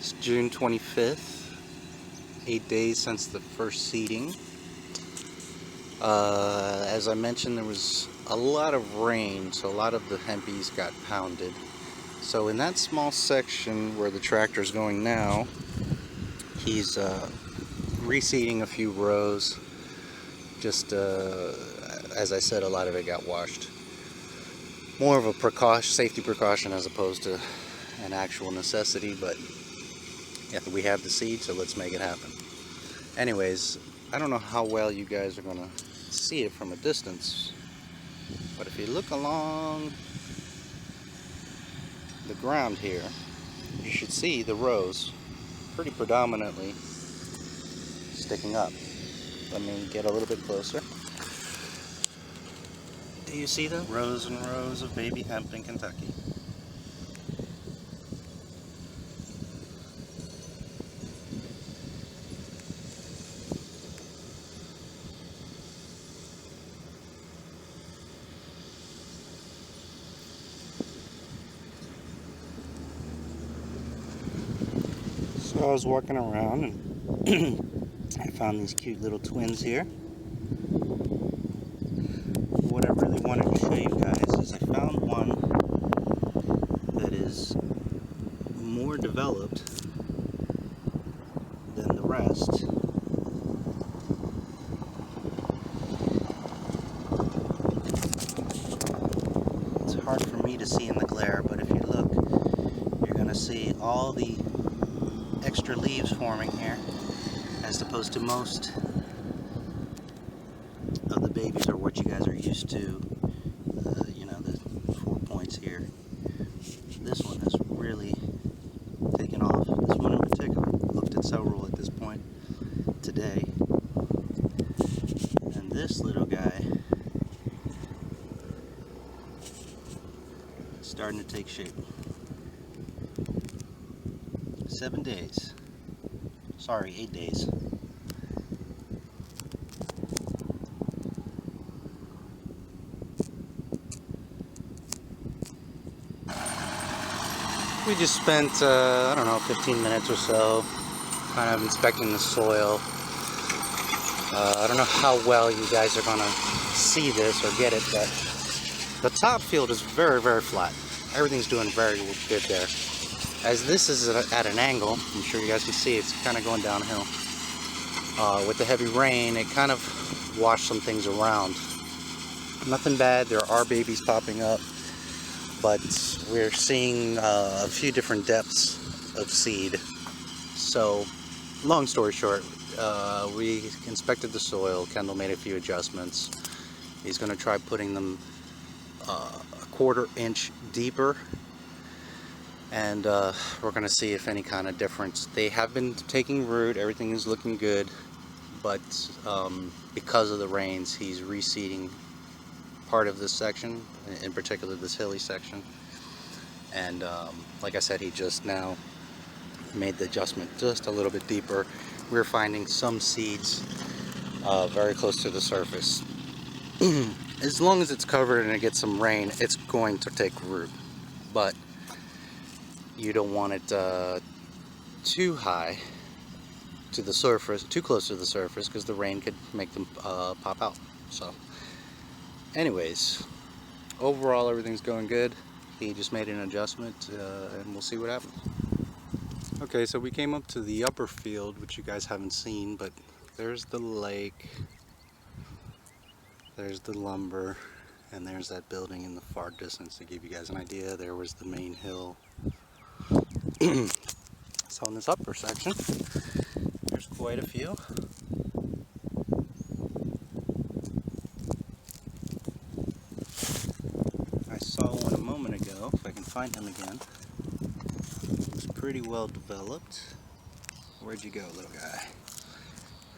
It's June 25th, 8 days since the first seeding. As I mentioned, there was a lot of rain, so a lot of the hempies got pounded. So in that small section where the tractor is going now, he's reseeding a few rows. Just as I said, a lot of it got washed. More of a safety precaution as opposed to an actual necessity, but yeah, we have the seed, so let's make it happen. Anyways, I don't know how well you guys are gonna see it from a distance, but if you look along the ground here, you should see the rows pretty predominantly sticking up. Let me get a little bit closer. Do you see them? Rows and rows of baby hemp in Kentucky. So I was walking around and I found these cute little twins here. What I really wanted to show you guys is I found one that is more developed than the rest. It's hard for me to see in the glare, but if you look, you're going to see all the extra leaves forming here, as opposed to most of the babies are what you guys are used to. You know, the 4 points here. This one has really taken off. This one in particular. Looked at several at this point today. And this little guy is starting to take shape. 7 days. Sorry, 8 days. We just spent, I don't know, 15 minutes or so kind of inspecting the soil. I don't know how well you guys are going to see this or get it, but the top field is very, very flat. Everything's doing very good there. As this is at an angle, I'm sure you guys can see it's kind of going downhill. With the heavy rain, it kind of washed some things around. Nothing bad, there are babies popping up, but we're seeing a few different depths of seed. So, long story short, we inspected the soil. Kendall made a few adjustments. He's going to try putting them a 1/4 inch deeper, and we're going to see if any kind of difference. They have been taking root, everything is looking good, but because of the rains, he's reseeding part of this section, in particular this hilly section, and like I said, he just now made the adjustment just a little bit deeper. We're finding some seeds very close to the surface. As long as it's covered and it gets some rain, it's going to take root, but you don't want it too high to the surface, too close to the surface, because the rain could make them pop out. So anyways, overall everything's going good. He just made an adjustment, and we'll see what happens. Okay, so we came up to the upper field, which you guys haven't seen, but there's the lake, there's the lumber, and there's that building in the far distance to give you guys an idea. There was the main hill. So in this upper section, there's quite a few. I saw one a moment ago, if I can find him again. It was pretty well developed. Where'd you go, little guy?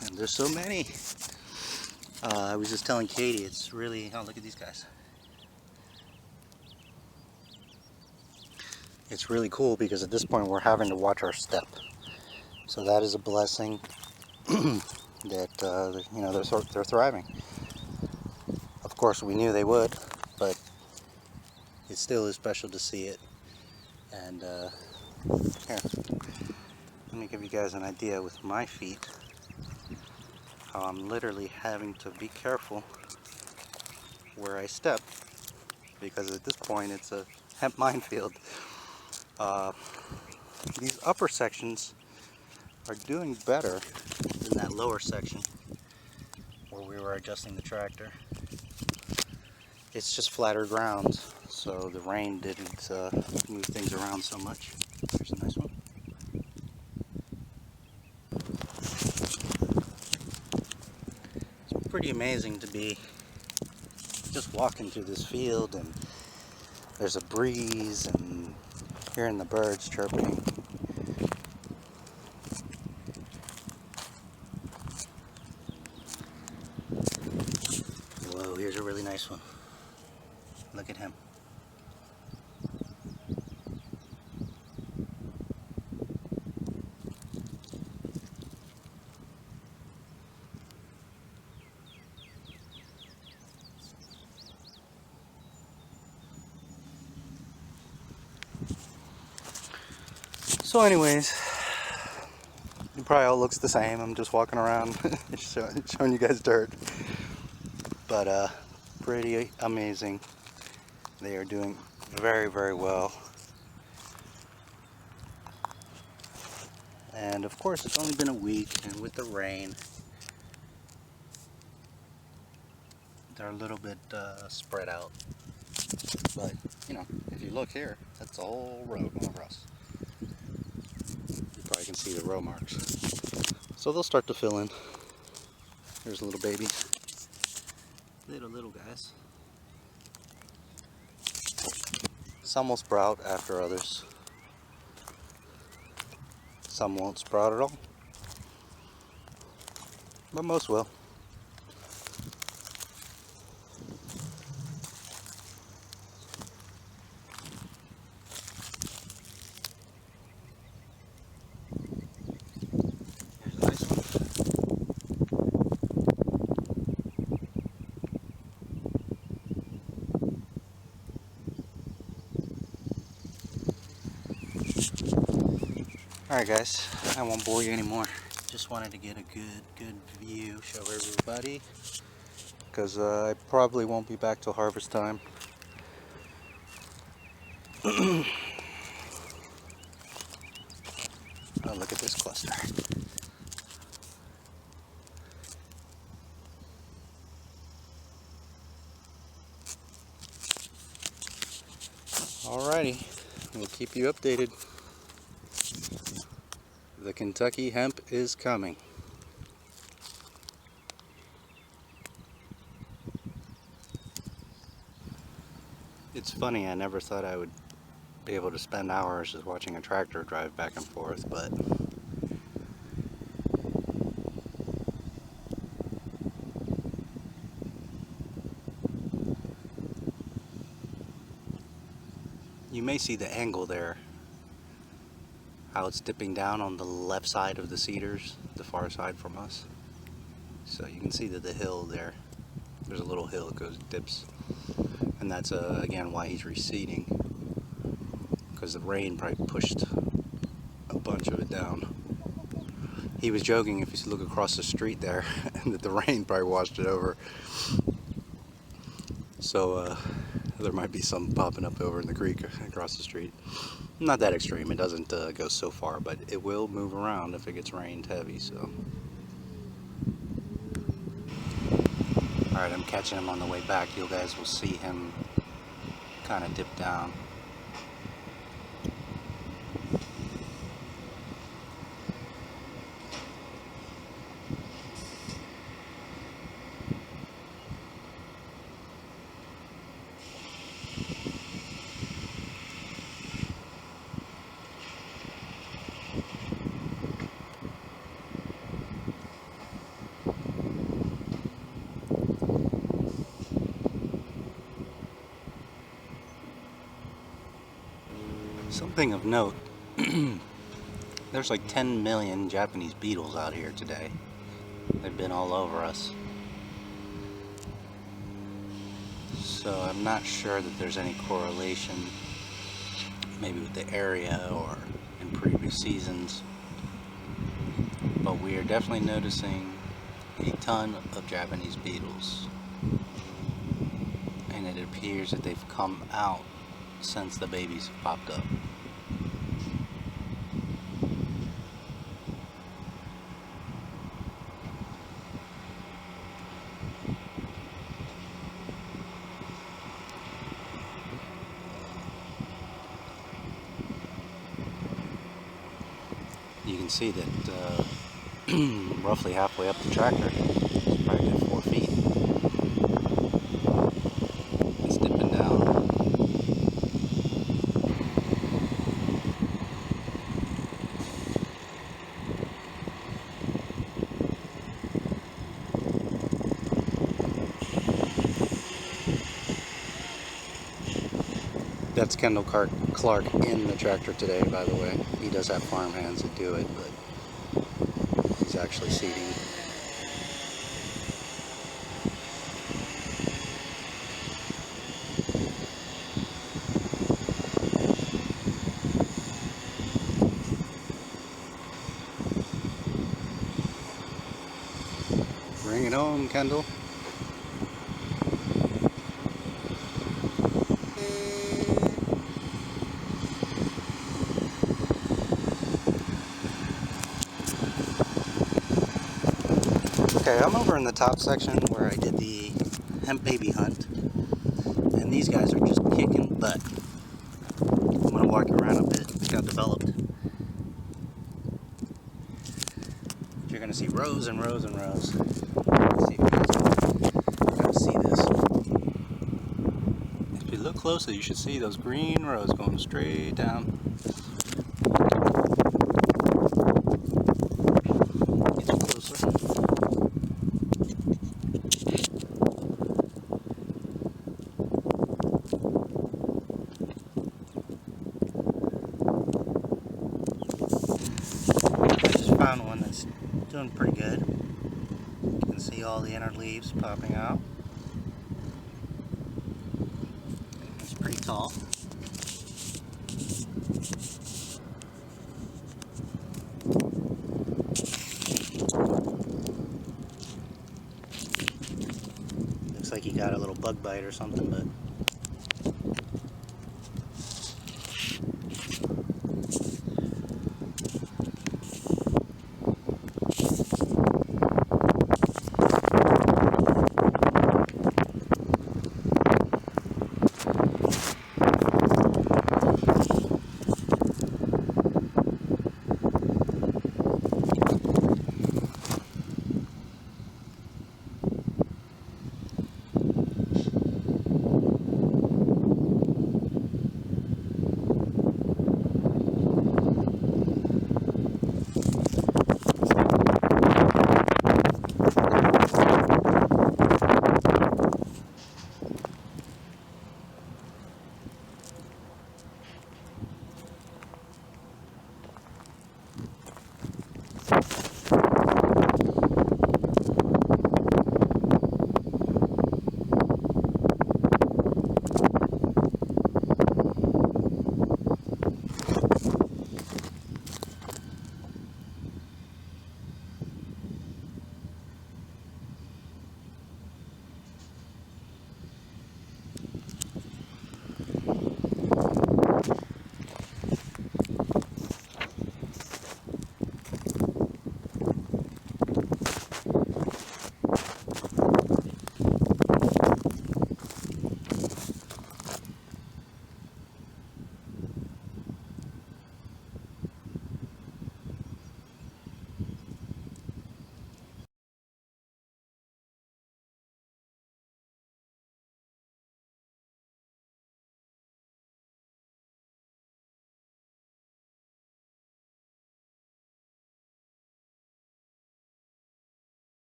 And there's so many. I was just telling Katie, it's really, oh, look at these guys. It's really cool because at this point we're having to watch our step. So that is a blessing that, you know, they're thriving. Of course, we knew they would, but it still is special to see it. And here, Let me give you guys an idea with my feet, how I'm literally having to be careful where I step, because at this point it's a hemp minefield. These upper sections are doing better than that lower section where we were adjusting the tractor. It's just flatter ground, so the rain didn't move things around so much. Here's a nice one. It's pretty amazing to be just walking through this field, and there's a breeze and hearing the birds chirping. Whoa, here's a really nice one. Look at him. So anyways, it probably all looks the same. I'm just walking around showing you guys dirt. But pretty amazing. They are doing very, very well. And of course, it's only been a week, and with the rain, they're a little bit spread out. But, you know, if you look here, that's the whole road going across. You probably can see the row marks. So they'll start to fill in. Here's little babies. Little guys. Some will sprout after others. Some won't sprout at all. But most will. Here's a nice one. Alright guys, I won't bore you anymore. Just wanted to get a good view, show everybody, because I probably won't be back till harvest time. Oh, look at this cluster. Alrighty, we'll keep you updated. The Kentucky hemp is coming. It's funny, I never thought I would be able to spend hours just watching a tractor drive back and forth, but you may see the angle there, how it's dipping down on the left side of the cedars, the far side from us. So you can see that the hill there, there's a little hill that dips, and that's again why he's receding, because the rain probably pushed a bunch of it down. He was joking, if you look across the street there, that the rain probably washed it over. So there might be some popping up over in the creek across the street. Not that extreme, it doesn't go so far, but it will move around if it gets rained heavy. So, alright, I'm catching him on the way back. You guys will see him kind of dip down. Something of note, there's like 10 million Japanese beetles out here today. They've been all over us. So I'm not sure that there's any correlation, maybe with the area or in previous seasons. but we are definitely noticing a ton of Japanese beetles, and it appears that they've come out since the babies popped up. You can see that roughly halfway up the tractor, it's probably good 4 feet. It's dipping down. That's Kendall Clark in the tractor today, by the way. He does have farm hands that do it, but he's actually seeding. Bring it home, Kendall. Okay, I'm over in the top section where I did the hemp baby hunt, and these guys are just kicking butt. I'm going to walk you around a bit, see how developed. You're going to see rows and rows and rows. Let's see if you guys can see this. If you look closely, you should see those green rows going straight down. Get you closer. Found one that's doing pretty good. You can see all the inner leaves popping out. It's pretty tall. Looks like he got a little bug bite or something, but